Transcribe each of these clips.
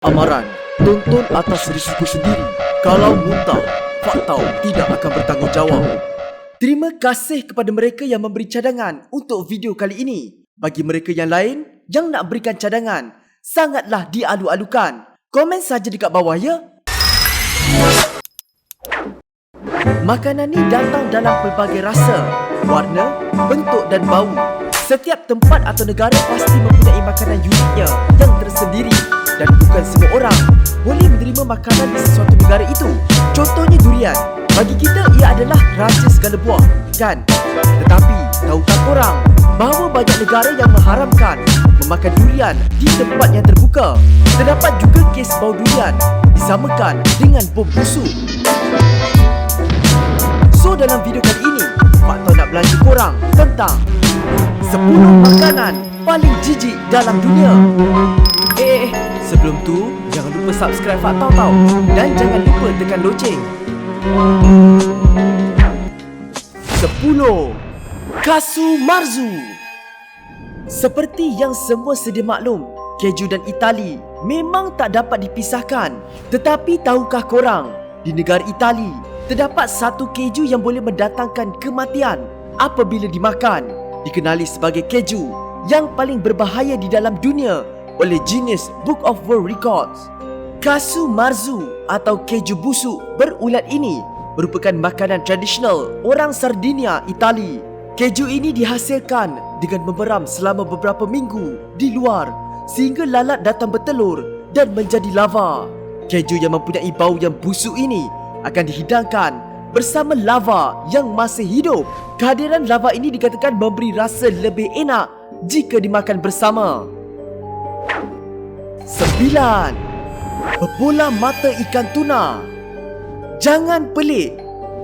Amaran, tonton atas risiko sendiri. Kalau muntah, Faktau tidak akan bertanggungjawab. Terima kasih kepada mereka yang memberi cadangan untuk video kali ini. Bagi mereka yang lain yang nak berikan cadangan, sangatlah dialu-alukan. Komen saja dekat bawah ya. Makanan ni datang dalam pelbagai rasa, warna, bentuk dan bau. Setiap tempat atau negara pasti mempunyai makanan uniknya yang tersendiri. Dan bukan semua orang boleh menerima makanan di sesuatu negara itu. Contohnya durian. Bagi kita ia adalah raja segala buah, kan? Tetapi tahukah korang bahawa banyak negara yang mengharamkan memakan durian di tempat yang terbuka? Terdapat juga kes bau durian disamakan dengan bom busuk. So dalam video kali ini, Faktau nak belanja korang tentang 10 makanan paling jijik dalam dunia. Sebelum tu, jangan lupa subscribe Faktau tau. Dan jangan lupa tekan loceng. 10. Casu Marzu. Seperti yang semua sedia maklum, keju dan Itali memang tak dapat dipisahkan. Tetapi tahukah korang, di negara Itali terdapat satu keju yang boleh mendatangkan kematian apabila dimakan. Dikenali sebagai keju yang paling berbahaya di dalam dunia oleh Guinness Book of World Records. Casu Marzu atau keju busuk berulat ini merupakan makanan tradisional orang Sardinia, Itali. Keju ini dihasilkan dengan memeram selama beberapa minggu di luar sehingga lalat datang bertelur dan menjadi lava. Keju yang mempunyai bau yang busuk ini akan dihidangkan bersama lava yang masih hidup. Kehadiran lava ini dikatakan memberi rasa lebih enak jika dimakan bersama. 9. Bebola mata ikan tuna. Jangan pelik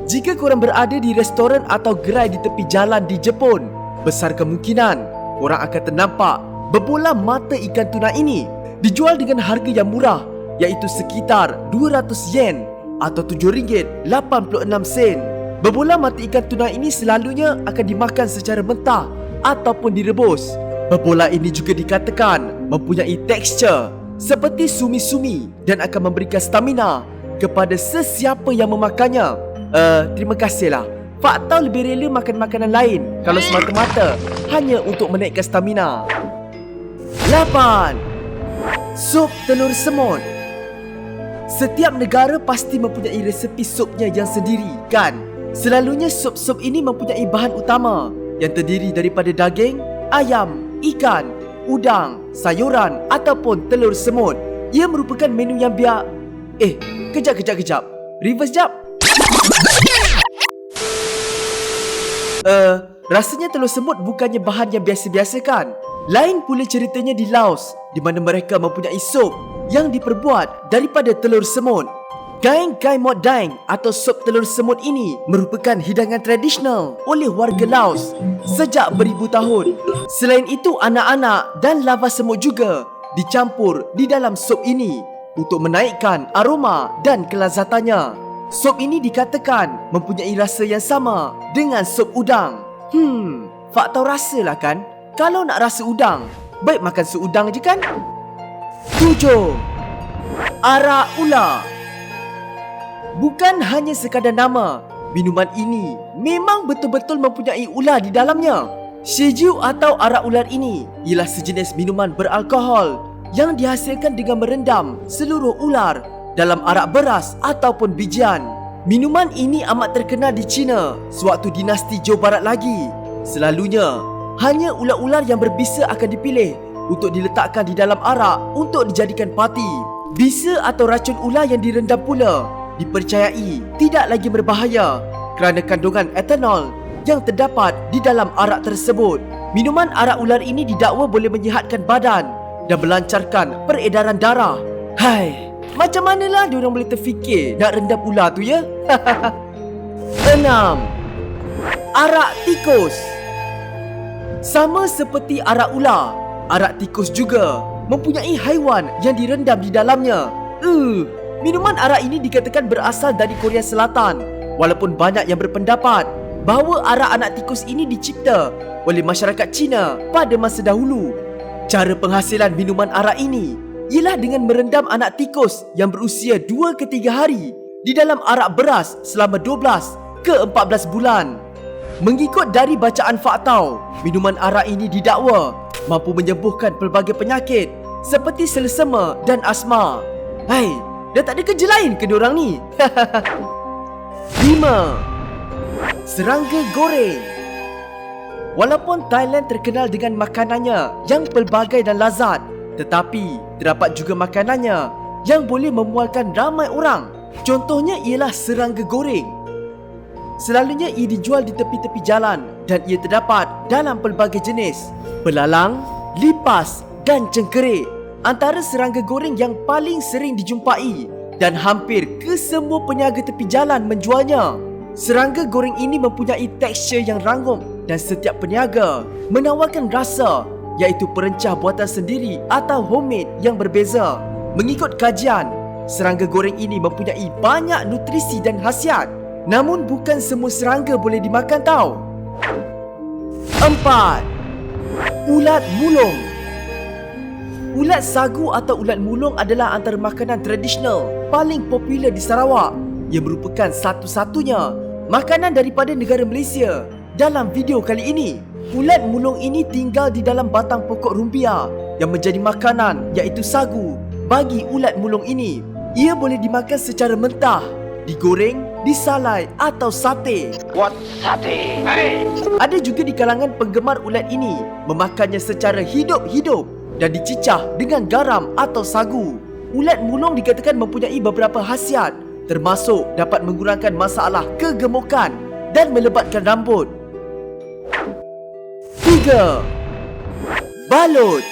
jika korang berada di restoran atau gerai di tepi jalan di Jepun. Besar kemungkinan korang akan ternampak bebola mata ikan tuna ini dijual dengan harga yang murah, iaitu sekitar 200 yen atau RM7.86. Bebola mata ikan tuna ini selalunya akan dimakan secara mentah ataupun direbus. Bebola ini juga dikatakan mempunyai tekstur seperti sumi-sumi dan akan memberikan stamina kepada sesiapa yang memakannya. Terima kasihlah. Faktau lebih rela makan makanan lain kalau semata-mata hanya untuk menaikkan stamina. 8. Sup telur semut. Setiap negara pasti mempunyai resepi supnya yang sendiri, kan? Selalunya sup-sup ini mempunyai bahan utama yang terdiri daripada daging, ayam, ikan, udang, sayuran ataupun telur semut. Ia merupakan menu yang Kejap. Reverse jap. Rasanya telur semut bukannya bahan yang biasa-biasa, kan? Lain pula ceritanya di Laos, di mana mereka mempunyai sup yang diperbuat daripada telur semut. Gaeng Gai Mot Daeng atau sup telur semut ini merupakan hidangan tradisional oleh warga Laos sejak beribu tahun. Selain itu, anak-anak dan lava semut juga dicampur di dalam sup ini untuk menaikkan aroma dan kelazatannya. Sup ini dikatakan mempunyai rasa yang sama dengan sup udang. Faktau rasalah, kan? Kalau nak rasa udang, baik makan sup udang je, kan? 7. Arak ular. Bukan hanya sekadar nama, minuman ini memang betul-betul mempunyai ular di dalamnya. Shiju atau arak ular ini ialah sejenis minuman beralkohol yang dihasilkan dengan merendam seluruh ular dalam arak beras ataupun bijian. Minuman ini amat terkenal di China sewaktu dinasti Zhou Barat lagi. Selalunya, hanya ular-ular yang berbisa akan dipilih untuk diletakkan di dalam arak untuk dijadikan parti. Bisa atau racun ular yang direndam pula dipercayai tidak lagi berbahaya kerana kandungan etanol yang terdapat di dalam arak tersebut. Minuman arak ular ini didakwa boleh menyihatkan badan dan melancarkan peredaran darah. Hai, macam manalah diorang boleh terfikir nak rendam ular tu, ya? 6. Arak tikus. Sama seperti arak ular, arak tikus juga mempunyai haiwan yang direndam di dalamnya. Minuman arak ini dikatakan berasal dari Korea Selatan, walaupun banyak yang berpendapat bahawa arak anak tikus ini dicipta oleh masyarakat Cina pada masa dahulu. Cara penghasilan minuman arak ini ialah dengan merendam anak tikus yang berusia 2 ke 3 hari di dalam arak beras selama 12 ke 14 bulan. Mengikut dari bacaan faktau, minuman arak ini didakwa mampu menyembuhkan pelbagai penyakit seperti selesema dan asma. Hai, dah tak ada kerja lain ke diorang ni? 5. Serangga goreng. Walaupun Thailand terkenal dengan makanannya yang pelbagai dan lazat, tetapi terdapat juga makanannya yang boleh memualkan ramai orang. Contohnya ialah serangga goreng. Selalunya ia dijual di tepi-tepi jalan dan ia terdapat dalam pelbagai jenis. Belalang, lipas dan cengkerik antara serangga goreng yang paling sering dijumpai dan hampir ke semua peniaga tepi jalan menjualnya. Serangga goreng ini mempunyai tekstur yang rangup dan setiap peniaga menawarkan rasa iaitu perencah buatan sendiri atau homemade yang berbeza. Mengikut kajian, serangga goreng ini mempunyai banyak nutrisi dan khasiat. Namun bukan semua serangga boleh dimakan tau. 4. Ulat mulung. Ulat sagu atau ulat mulung adalah antara makanan tradisional paling popular di Sarawak. Ia merupakan satu-satunya makanan daripada negara Malaysia. Dalam video kali ini, ulat mulung ini tinggal di dalam batang pokok rumbia yang menjadi makanan iaitu sagu bagi ulat mulung ini. Ia boleh dimakan secara mentah, digoreng, disalai atau sate. What sate? Hey! Ada juga di kalangan penggemar ulat ini memakannya secara hidup-hidup dan dicicah dengan garam atau sagu. Ulat mulung dikatakan mempunyai beberapa khasiat, termasuk dapat mengurangkan masalah kegemukan dan melebatkan rambut. 3. Balut.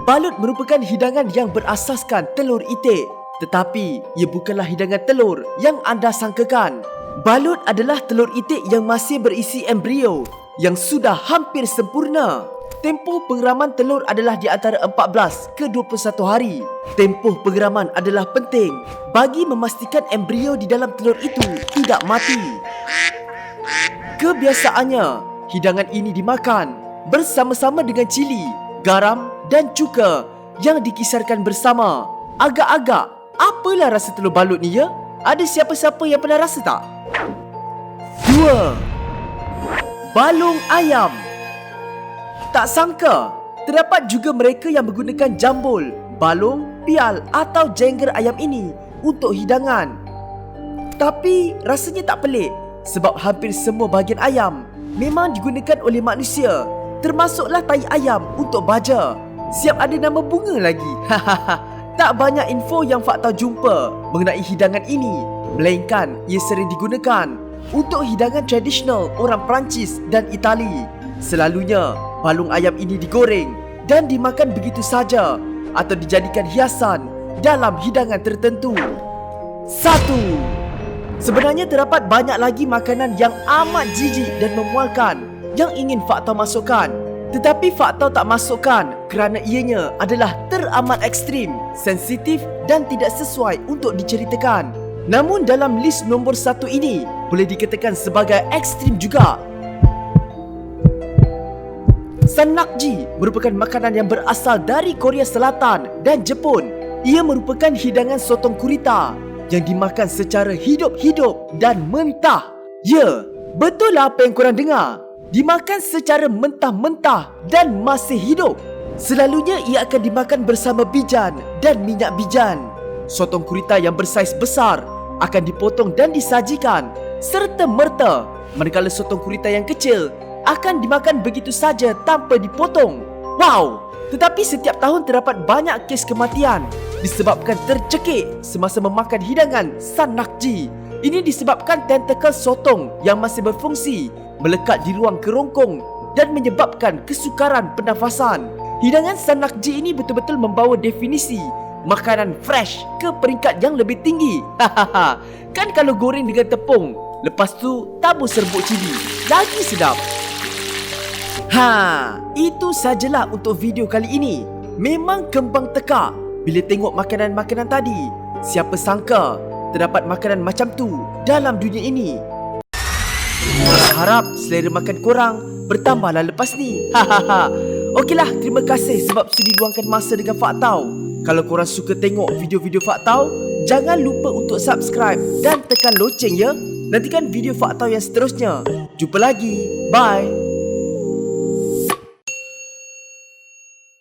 Balut merupakan hidangan yang berasaskan telur itik. Tetapi, ia bukanlah hidangan telur yang anda sangkakan. Balut adalah telur itik yang masih berisi embrio yang sudah hampir sempurna. Tempoh pengeraman telur adalah di antara 14 ke 21 hari. Tempoh pengeraman adalah penting bagi memastikan embrio di dalam telur itu tidak mati. Kebiasaannya, hidangan ini dimakan bersama-sama dengan cili, garam dan cuka yang dikisarkan bersama. Agak-agak, apalah rasa telur balut ni ya? Ada siapa-siapa yang pernah rasa tak? 2. Balung ayam. Tak sangka, terdapat juga mereka yang menggunakan jambul, balung, pial atau jengger ayam ini untuk hidangan. Tapi rasanya tak pelik sebab hampir semua bahagian ayam memang digunakan oleh manusia, termasuklah tai ayam untuk baja. Siap ada nama bunga lagi. Tak banyak info yang fakta jumpa mengenai hidangan ini, melainkan ia sering digunakan untuk hidangan tradisional orang Perancis dan Itali. Selalunya, balung ayam ini digoreng dan dimakan begitu saja atau dijadikan hiasan dalam hidangan tertentu. 1. Sebenarnya terdapat banyak lagi makanan yang amat jijik dan memualkan yang ingin fakta masukkan. Tetapi fakta tak masukkan kerana ianya adalah teramat ekstrim, sensitif dan tidak sesuai untuk diceritakan. Namun dalam list nombor 1 ini boleh dikatakan sebagai ekstrim juga. Sannakji merupakan makanan yang berasal dari Korea Selatan dan Jepun. Ia merupakan hidangan sotong gurita yang dimakan secara hidup-hidup dan mentah. Ya, betul lah apa yang korang dengar. Dimakan secara mentah-mentah dan masih hidup. Selalunya ia akan dimakan bersama bijan dan minyak bijan. Sotong gurita yang bersaiz besar akan dipotong dan disajikan serta-merta, manakala sotong gurita yang kecil akan dimakan begitu saja tanpa dipotong. Wow! Tetapi setiap tahun terdapat banyak kes kematian disebabkan tercekik semasa memakan hidangan sannakji. Ini disebabkan tentakel sotong yang masih berfungsi melekat di ruang kerongkong dan menyebabkan kesukaran pernafasan. Hidangan sannakji ini betul-betul membawa definisi makanan fresh ke peringkat yang lebih tinggi. Kan kalau goreng dengan tepung, lepas tu tabur serbuk cili, lagi sedap. Itu sajalah untuk video kali ini. Memang kembang tekak bila tengok makanan-makanan tadi. Siapa sangka terdapat makanan macam tu dalam dunia ini. Harap selera makan korang bertambahlah lepas ni. Okeylah, terima kasih sebab sudi luangkan masa dengan Faktau. Kalau korang suka tengok video-video Faktau, jangan lupa untuk subscribe dan tekan loceng ya. Nantikan video Faktau yang seterusnya. Jumpa lagi. Bye.